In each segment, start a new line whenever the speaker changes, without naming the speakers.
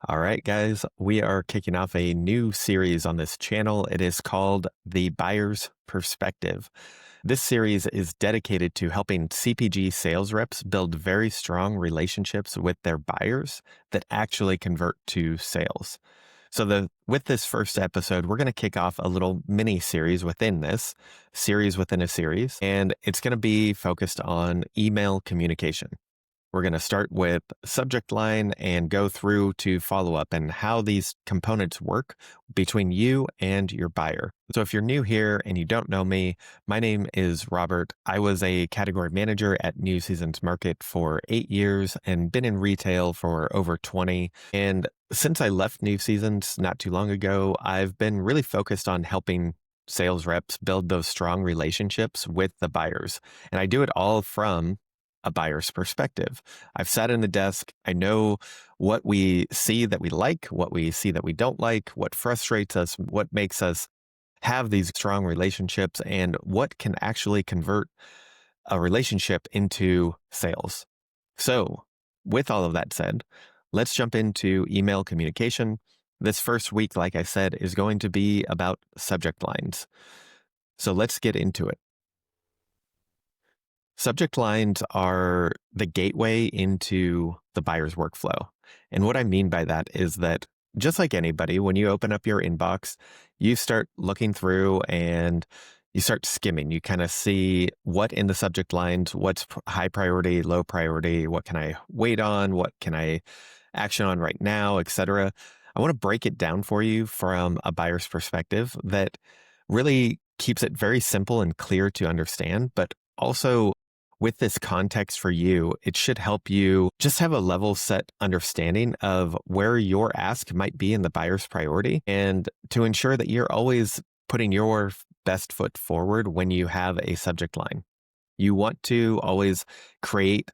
All right, guys, we are kicking off a new series on this channel. It is called The Buyer's Perspective. This series is dedicated to helping CPG sales reps build very strong relationships with their buyers that actually convert to sales. With this first episode, we're going to kick off a little mini series within this series within a series, and it's going to be focused on email communication. We're going to start with subject line and go through to follow up and how these components work between you and your buyer. So if you're new here and you don't know me, my name is Robert. I was a category manager at New Seasons Market for 8 years and been in retail for over 20. And since I left New Seasons not too long ago, I've been really focused on helping sales reps build those strong relationships with the buyers. And I do it all from a buyer's perspective. I've sat in the desk. I know what we see that we like, what we see that we don't like, what frustrates us, what makes us have these strong relationships, and what can actually convert a relationship into sales. So, with all of that said, let's jump into email communication. This first week, like I said, is going to be about subject lines. So let's get into it. Subject lines are the gateway into the buyer's workflow. And what I mean by that is that just like anybody, when you open up your inbox, you start looking through and you start skimming. You kind of see what in the subject lines, what's high priority, low priority, what can I wait on, what can I action on right now, etc. I want to break it down for you from a buyer's perspective that really keeps it very simple and clear to understand, but also with this context for you, it should help you just have a level set understanding of where your ask might be in the buyer's priority and to ensure that you're always putting your best foot forward when you have a subject line. You want to always create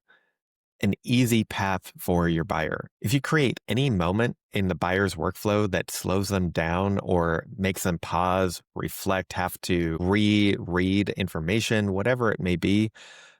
an easy path for your buyer. If you create any moment in the buyer's workflow that slows them down or makes them pause, reflect, have to reread information, whatever it may be,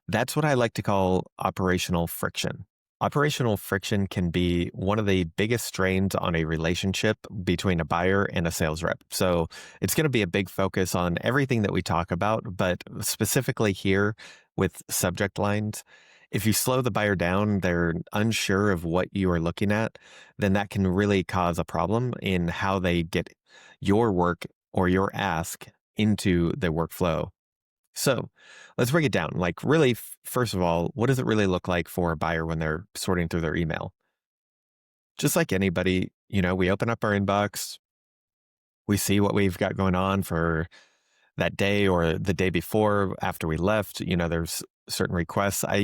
that's what I like to call operational friction. Operational friction can be one of the biggest strains on a relationship between a buyer and a sales rep. So it's going to be a big focus on everything that we talk about, but specifically here with subject lines. If you slow the buyer down, they're unsure of what you are looking at, then that can really cause a problem in how they get your work or your ask into the workflow. So let's break it down. Like, really, first of all, what does it really look like for a buyer when they're sorting through their email? Just like anybody, we open up our inbox, we see what we've got going on for that day or the day before after we left. There's certain requests. I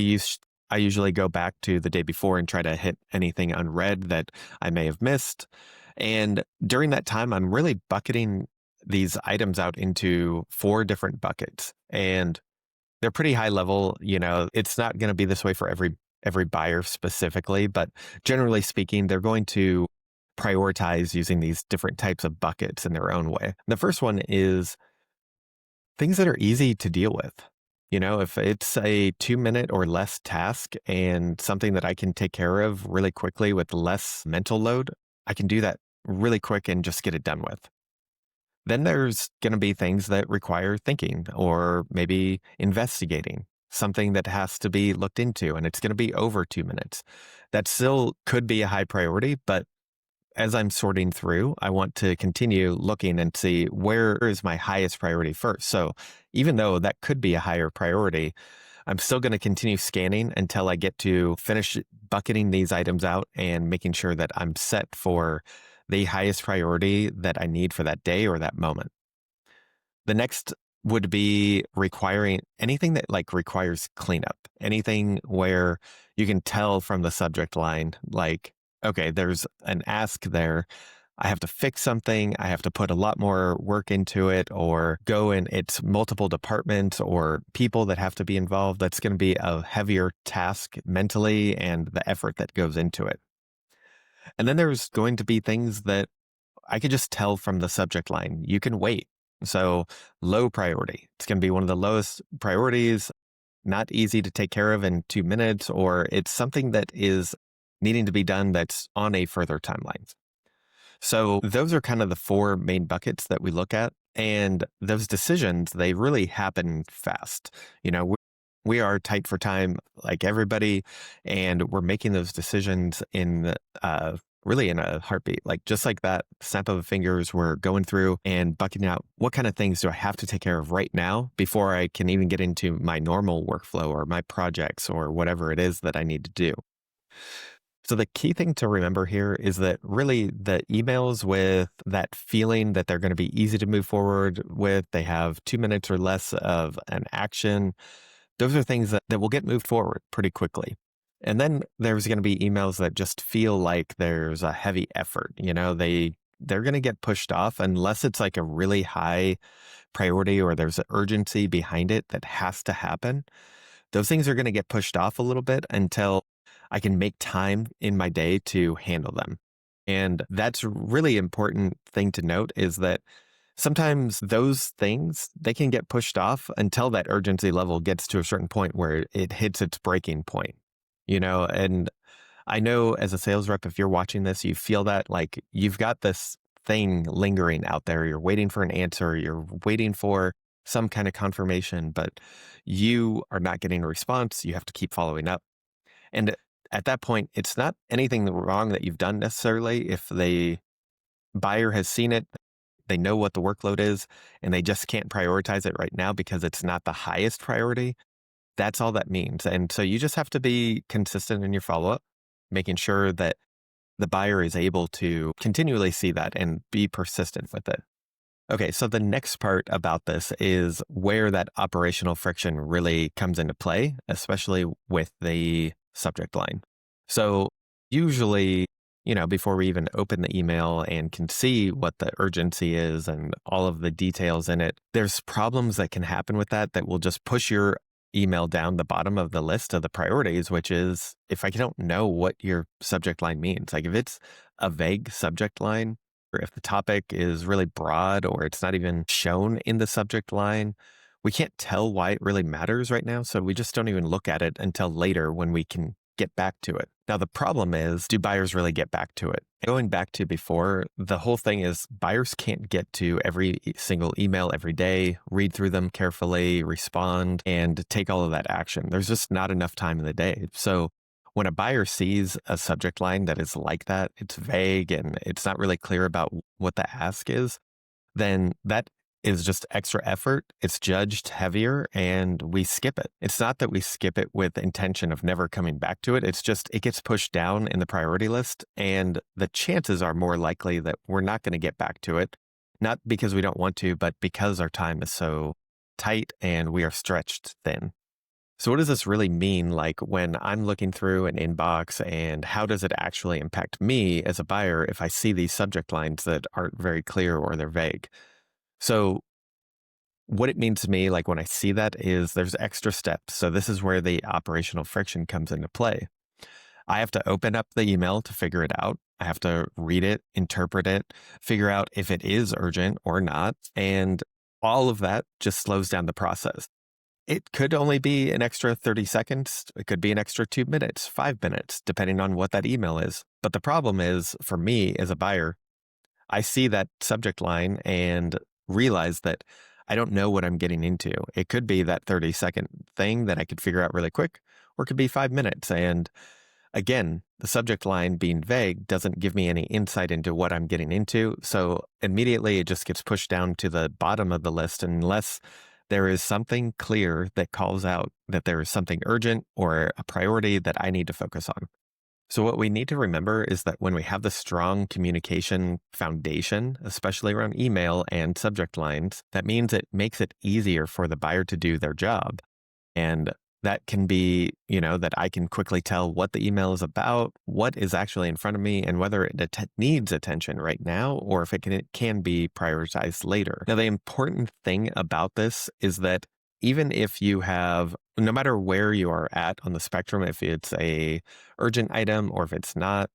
usually go back to the day before and try to hit anything unread that I may have missed. And during that time, I'm really bucketing these items out into 4 different buckets. And they're pretty high level. It's not going to be this way for every buyer specifically, but generally speaking, they're going to prioritize using these different types of buckets in their own way. The first one is things that are easy to deal with. If it's a 2-minute or less task and something that I can take care of really quickly with less mental load, I can do that really quick and just get it done with. Then there's going to be things that require thinking or maybe investigating, something that has to be looked into, and it's going to be over 2 minutes. That still could be a high priority, but as I'm sorting through, I want to continue looking and see where is my highest priority first. So even though that could be a higher priority, I'm still going to continue scanning until I get to finish bucketing these items out and making sure that I'm set for the highest priority that I need for that day or that moment. The next would be requiring anything that requires cleanup, anything where you can tell from the subject line, like, okay, there's an ask there. I have to fix something. I have to put a lot more work into it or go in. It's multiple departments or people that have to be involved. That's going to be a heavier task mentally and the effort that goes into it. And then there's going to be things that I could just tell from the subject line. You can wait. So low priority. It's going to be one of the lowest priorities, not easy to take care of in 2 minutes, or it's something that is needing to be done that's on a further timeline. So those are kind of the four main buckets that we look at. And those decisions, they really happen fast. We are tight for time like everybody, and we're making those decisions in really in a heartbeat. Like just like that snap of the fingers, we're going through and bucketing out what kind of things do I have to take care of right now before I can even get into my normal workflow or my projects or whatever it is that I need to do. So the key thing to remember here is that really the emails with that feeling that they're going to be easy to move forward with, they have 2 minutes or less of an action. Those are things that will get moved forward pretty quickly. And then there's going to be emails that just feel like there's a heavy effort. They're going to get pushed off unless it's like a really high priority or there's an urgency behind it that has to happen. Those things are going to get pushed off a little bit until I can make time in my day to handle them. And that's a really important thing to note is that sometimes those things, they can get pushed off until that urgency level gets to a certain point where it hits its breaking point, and I know as a sales rep, if you're watching this, you feel that like you've got this thing lingering out there. You're waiting for an answer. You're waiting for some kind of confirmation, but you are not getting a response. You have to keep following up. And at that point, it's not anything wrong that you've done necessarily. If the buyer has seen it, they know what the workload is, and they just can't prioritize it right now because it's not the highest priority. That's all that means. And so you just have to be consistent in your follow up, making sure that the buyer is able to continually see that and be persistent with it. Okay, so the next part about this is where that operational friction really comes into play, especially with the subject line. So usually, before we even open the email and can see what the urgency is and all of the details in it, there's problems that can happen with that will just push your email down the bottom of the list of the priorities, which is if I don't know what your subject line means, like if it's a vague subject line, or if the topic is really broad or it's not even shown in the subject line, we can't tell why it really matters right now. So we just don't even look at it until later when we can get back to it. Now, the problem is, do buyers really get back to it? Going back to before, the whole thing is buyers can't get to every single email every day, read through them carefully, respond, and take all of that action. There's just not enough time in the day. So when a buyer sees a subject line that is like that, it's vague and it's not really clear about what the ask is, then that is just extra effort. It's judged heavier and we skip it. It's not that we skip it with intention of never coming back to it. It's just it gets pushed down in the priority list and the chances are more likely that we're not going to get back to it. Not because we don't want to, but because our time is so tight and we are stretched thin. So what does this really mean? Like when I'm looking through an inbox and how does it actually impact me as a buyer if I see these subject lines that aren't very clear or they're vague? So what it means to me, like when I see that is there's extra steps. So this is where the operational friction comes into play. I have to open up the email to figure it out. I have to read it, interpret it, figure out if it is urgent or not. And all of that just slows down the process. It could only be an extra 30 seconds. It could be an extra 2 minutes, 5 minutes, depending on what that email is. But the problem is for me as a buyer, I see that subject line and realize that I don't know what I'm getting into. It could be that 30-second thing that I could figure out really quick, or it could be 5 minutes. And again, the subject line being vague doesn't give me any insight into what I'm getting into. So immediately it just gets pushed down to the bottom of the list unless there is something clear that calls out that there is something urgent or a priority that I need to focus on. So what we need to remember is that when we have the strong communication foundation, especially around email and subject lines, that means it makes it easier for the buyer to do their job. And that can be, that I can quickly tell what the email is about, what is actually in front of me, and whether it needs attention right now or if it can be prioritized later. Now, the important thing about this is that even if you have, no matter where you are at on the spectrum, if it's a urgent item or if it's not,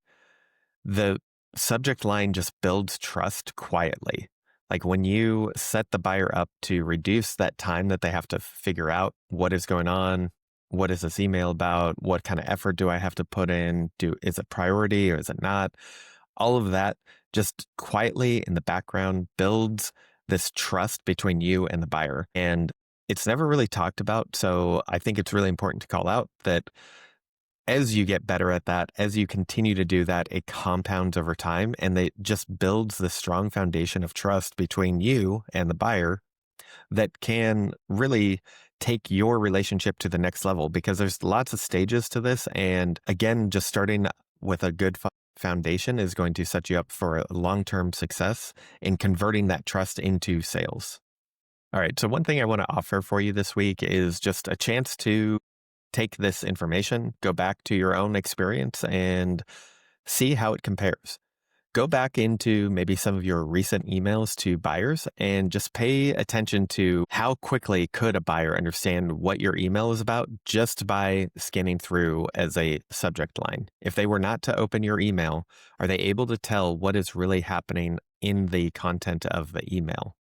the subject line just builds trust quietly. Like when you set the buyer up to reduce that time that they have to figure out what is going on, what is this email about? What kind of effort do I have to put in? Is it priority or is it not? All of that just quietly in the background builds this trust between you and the buyer. And it's never really talked about. So I think it's really important to call out that as you get better at that, as you continue to do that, it compounds over time and it just builds this strong foundation of trust between you and the buyer that can really take your relationship to the next level because there's lots of stages to this. And again, just starting with a good foundation is going to set you up for a long-term success in converting that trust into sales. All right. So one thing I want to offer for you this week is just a chance to take this information, go back to your own experience and see how it compares. Go back into maybe some of your recent emails to buyers and just pay attention to how quickly could a buyer understand what your email is about just by scanning through as a subject line. If they were not to open your email, are they able to tell what is really happening in the content of the email?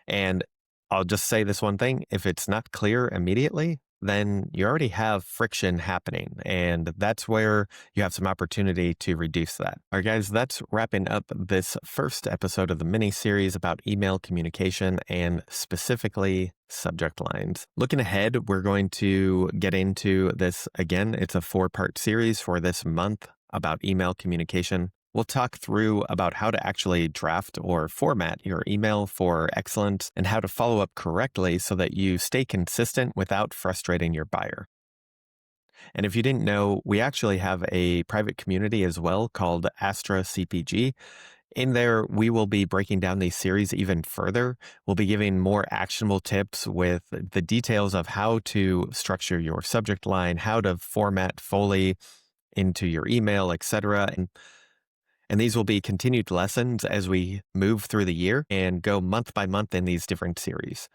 And I'll just say this one thing. If it's not clear immediately, then you already have friction happening. And that's where you have some opportunity to reduce that. All right, guys, that's wrapping up this first episode of the mini series about email communication and specifically subject lines. Looking ahead, we're going to get into this again. It's a 4-part series for this month about email communication. We'll talk through about how to actually draft or format your email for excellence and how to follow up correctly so that you stay consistent without frustrating your buyer. And if you didn't know, we actually have a private community as well called Astra CPG. In there, we will be breaking down these series even further. We'll be giving more actionable tips with the details of how to structure your subject line, how to format fully into your email, etc. And these will be continued lessons as we move through the year and go month by month in these different series.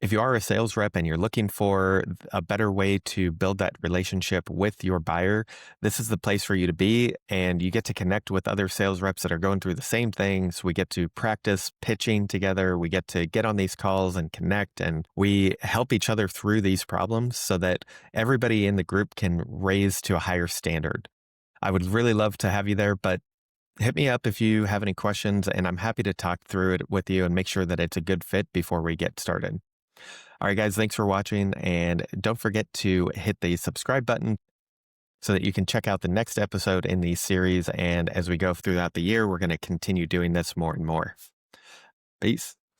If you are a sales rep and you're looking for a better way to build that relationship with your buyer, this is the place for you to be. And you get to connect with other sales reps that are going through the same things. We get to practice pitching together. We get to get on these calls and connect, and we help each other through these problems so that everybody in the group can raise to a higher standard. I would really love to have you there, but hit me up if you have any questions, and I'm happy to talk through it with you and make sure that it's a good fit before we get started. All right, guys, thanks for watching, and don't forget to hit the subscribe button so that you can check out the next episode in the series. And as we go throughout the year, we're going to continue doing this more and more. Peace.